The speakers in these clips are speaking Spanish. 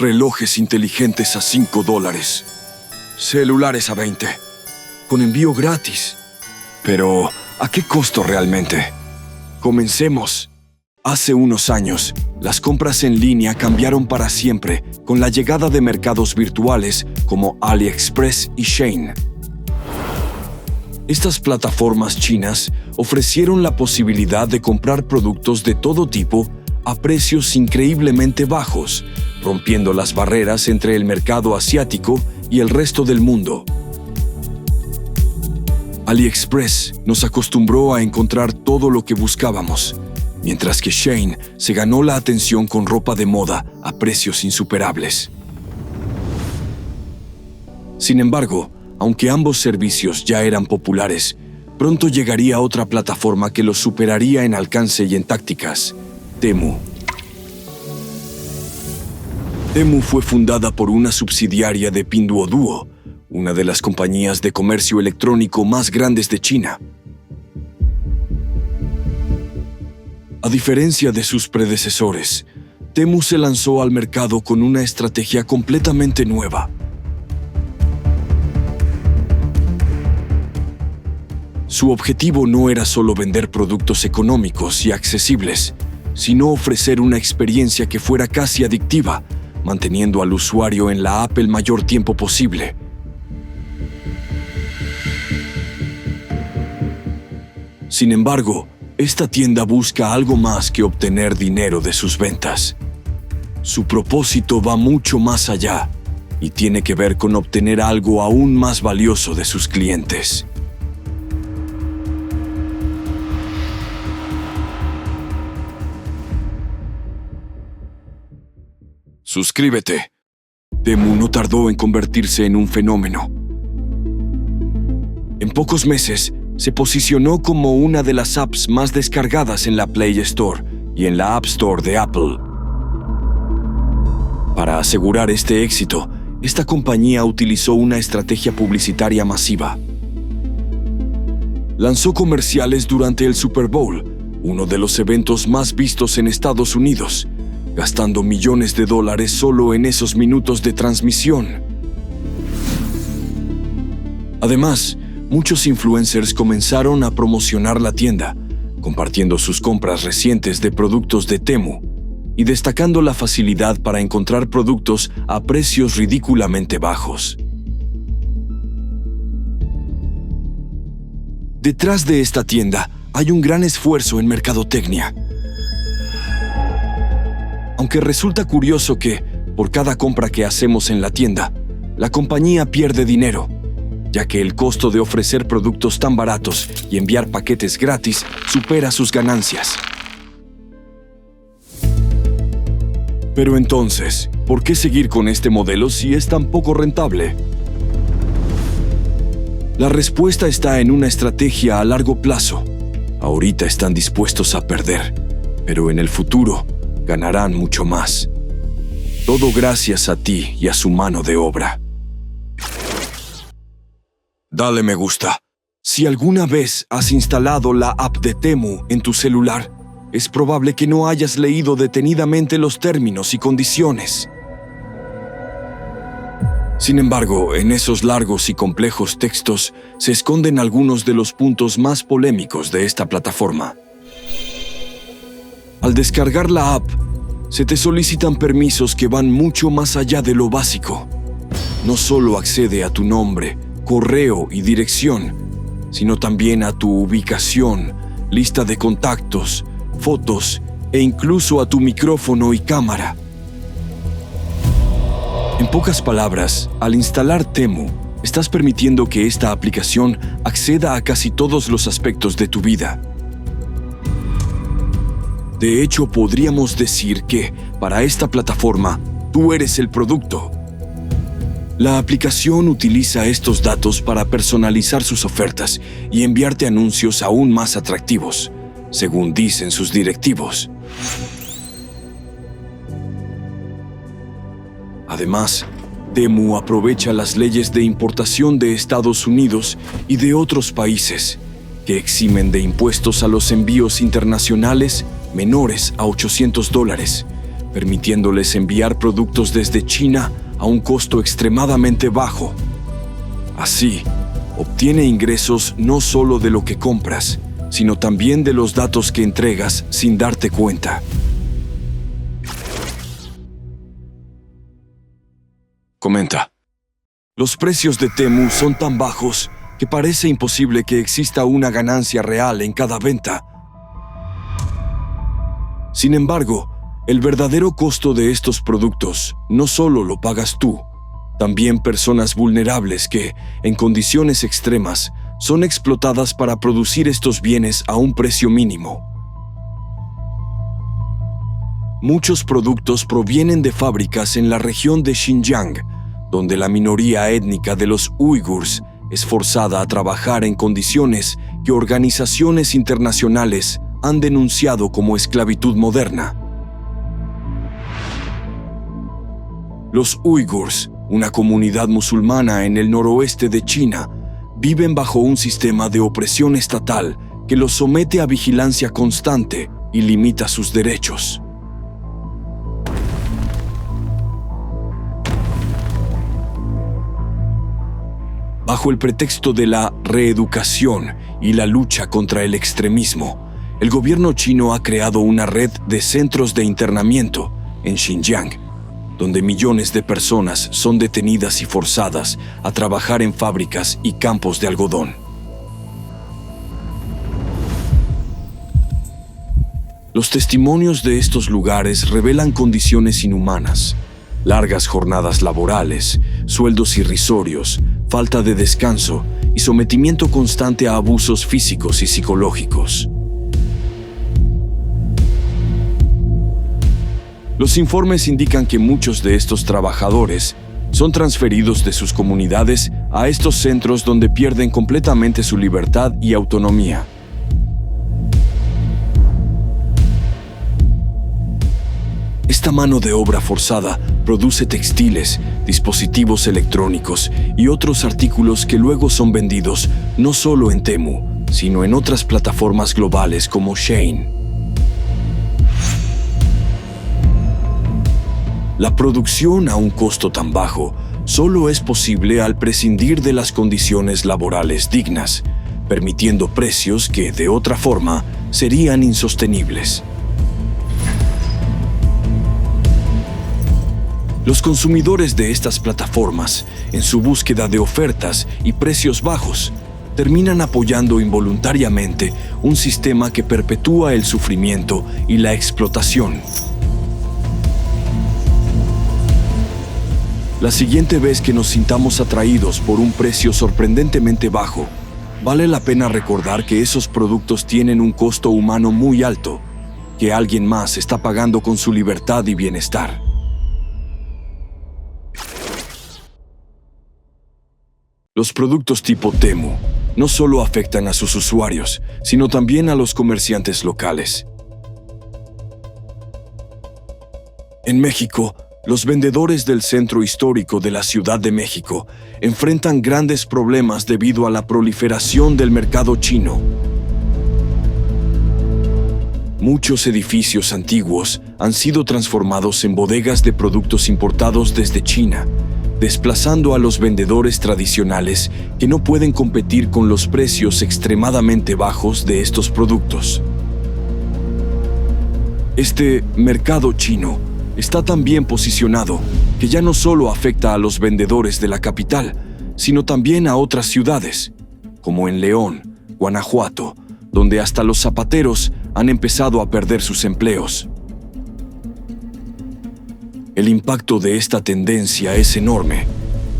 relojes inteligentes a $5, celulares a 20, con envío gratis. Pero, ¿a qué costo realmente? Comencemos. Hace unos años, las compras en línea cambiaron para siempre con la llegada de mercados virtuales como AliExpress y Shein. Estas plataformas chinas ofrecieron la posibilidad de comprar productos de todo tipo a precios increíblemente bajos, rompiendo las barreras entre el mercado asiático y el resto del mundo. AliExpress nos acostumbró a encontrar todo lo que buscábamos, mientras que Shein se ganó la atención con ropa de moda a precios insuperables. Sin embargo, aunque ambos servicios ya eran populares, pronto llegaría otra plataforma que los superaría en alcance y en tácticas: Temu. Temu fue fundada por una subsidiaria de Pinduoduo, una de las compañías de comercio electrónico más grandes de China. A diferencia de sus predecesores, Temu se lanzó al mercado con una estrategia completamente nueva. Su objetivo no era solo vender productos económicos y accesibles, sino ofrecer una experiencia que fuera casi adictiva, manteniendo al usuario en la app el mayor tiempo posible. Sin embargo, esta tienda busca algo más que obtener dinero de sus ventas. Su propósito va mucho más allá y tiene que ver con obtener algo aún más valioso de sus clientes. Suscríbete. Temu no tardó en convertirse en un fenómeno. En pocos meses, se posicionó como una de las apps más descargadas en la Play Store y en la App Store de Apple. Para asegurar este éxito, esta compañía utilizó una estrategia publicitaria masiva. Lanzó comerciales durante el Super Bowl, uno de los eventos más vistos en Estados Unidos, gastando millones de dólares solo en esos minutos de transmisión. Además, muchos influencers comenzaron a promocionar la tienda, compartiendo sus compras recientes de productos de Temu y destacando la facilidad para encontrar productos a precios ridículamente bajos. Detrás de esta tienda hay un gran esfuerzo en mercadotecnia. Aunque resulta curioso que, por cada compra que hacemos en la tienda, la compañía pierde dinero, ya que el costo de ofrecer productos tan baratos y enviar paquetes gratis supera sus ganancias. Pero entonces, ¿por qué seguir con este modelo si es tan poco rentable? La respuesta está en una estrategia a largo plazo. Ahorita están dispuestos a perder, pero en el futuro ganarán mucho más. Todo gracias a ti y a su mano de obra. Dale me gusta. Si alguna vez has instalado la app de Temu en tu celular, es probable que no hayas leído detenidamente los términos y condiciones. Sin embargo, en esos largos y complejos textos se esconden algunos de los puntos más polémicos de esta plataforma. Al descargar la app, se te solicitan permisos que van mucho más allá de lo básico. No solo accede a tu nombre, correo y dirección, sino también a tu ubicación, lista de contactos, fotos e incluso a tu micrófono y cámara. En pocas palabras, al instalar Temu, estás permitiendo que esta aplicación acceda a casi todos los aspectos de tu vida. De hecho, podríamos decir que, para esta plataforma, tú eres el producto. La aplicación utiliza estos datos para personalizar sus ofertas y enviarte anuncios aún más atractivos, según dicen sus directivos. Además, Temu aprovecha las leyes de importación de Estados Unidos y de otros países, que eximen de impuestos a los envíos internacionales menores a $800, permitiéndoles enviar productos desde China a un costo extremadamente bajo. Así, obtiene ingresos no solo de lo que compras, sino también de los datos que entregas sin darte cuenta. Comenta: los precios de Temu son tan bajos que parece imposible que exista una ganancia real en cada venta. Sin embargo, el verdadero costo de estos productos no solo lo pagas tú, también personas vulnerables que, en condiciones extremas, son explotadas para producir estos bienes a un precio mínimo. Muchos productos provienen de fábricas en la región de Xinjiang, donde la minoría étnica de los uigures es forzada a trabajar en condiciones que organizaciones internacionales han denunciado como esclavitud moderna. Los uigures, una comunidad musulmana en el noroeste de China, viven bajo un sistema de opresión estatal que los somete a vigilancia constante y limita sus derechos. Bajo el pretexto de la reeducación y la lucha contra el extremismo, el gobierno chino ha creado una red de centros de internamiento en Xinjiang, donde millones de personas son detenidas y forzadas a trabajar en fábricas y campos de algodón. Los testimonios de estos lugares revelan condiciones inhumanas, largas jornadas laborales, sueldos irrisorios, falta de descanso y sometimiento constante a abusos físicos y psicológicos. Los informes indican que muchos de estos trabajadores son transferidos de sus comunidades a estos centros donde pierden completamente su libertad y autonomía. Esta mano de obra forzada produce textiles, dispositivos electrónicos y otros artículos que luego son vendidos no solo en Temu, sino en otras plataformas globales como Shein. La producción a un costo tan bajo solo es posible al prescindir de las condiciones laborales dignas, permitiendo precios que, de otra forma, serían insostenibles. Los consumidores de estas plataformas, en su búsqueda de ofertas y precios bajos, terminan apoyando involuntariamente un sistema que perpetúa el sufrimiento y la explotación. La siguiente vez que nos sintamos atraídos por un precio sorprendentemente bajo, vale la pena recordar que esos productos tienen un costo humano muy alto, que alguien más está pagando con su libertad y bienestar. Los productos tipo Temu no solo afectan a sus usuarios, sino también a los comerciantes locales. En México, los vendedores del centro histórico de la Ciudad de México enfrentan grandes problemas debido a la proliferación del mercado chino. Muchos edificios antiguos han sido transformados en bodegas de productos importados desde China, desplazando a los vendedores tradicionales que no pueden competir con los precios extremadamente bajos de estos productos. Este mercado chino está tan bien posicionado que ya no solo afecta a los vendedores de la capital, sino también a otras ciudades, como en León, Guanajuato, donde hasta los zapateros han empezado a perder sus empleos. El impacto de esta tendencia es enorme.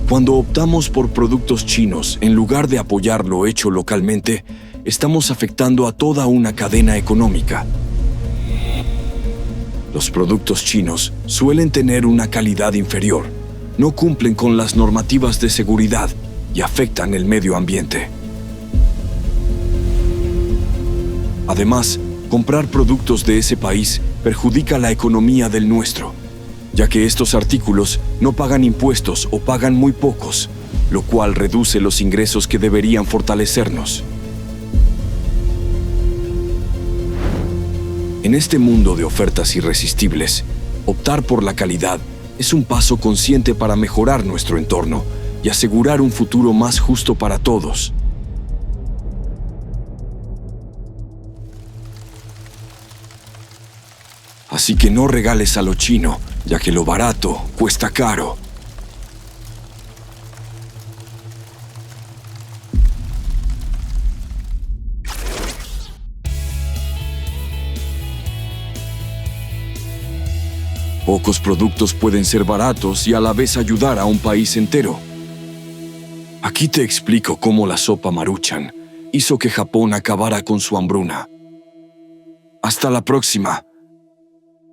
Cuando optamos por productos chinos en lugar de apoyar lo hecho localmente, estamos afectando a toda una cadena económica. Los productos chinos suelen tener una calidad inferior, no cumplen con las normativas de seguridad y afectan el medio ambiente. Además, comprar productos de ese país perjudica la economía del nuestro, ya que estos artículos no pagan impuestos o pagan muy pocos, lo cual reduce los ingresos que deberían fortalecernos. En este mundo de ofertas irresistibles, Optar por la calidad es un paso consciente para mejorar nuestro entorno y asegurar un futuro más justo para todos. Así que no regales a lo chino, ya que lo barato cuesta caro. Pocos productos pueden ser baratos y a la vez ayudar a un país entero. Aquí te explico cómo la sopa Maruchan hizo que Japón acabara con su hambruna. Hasta la próxima.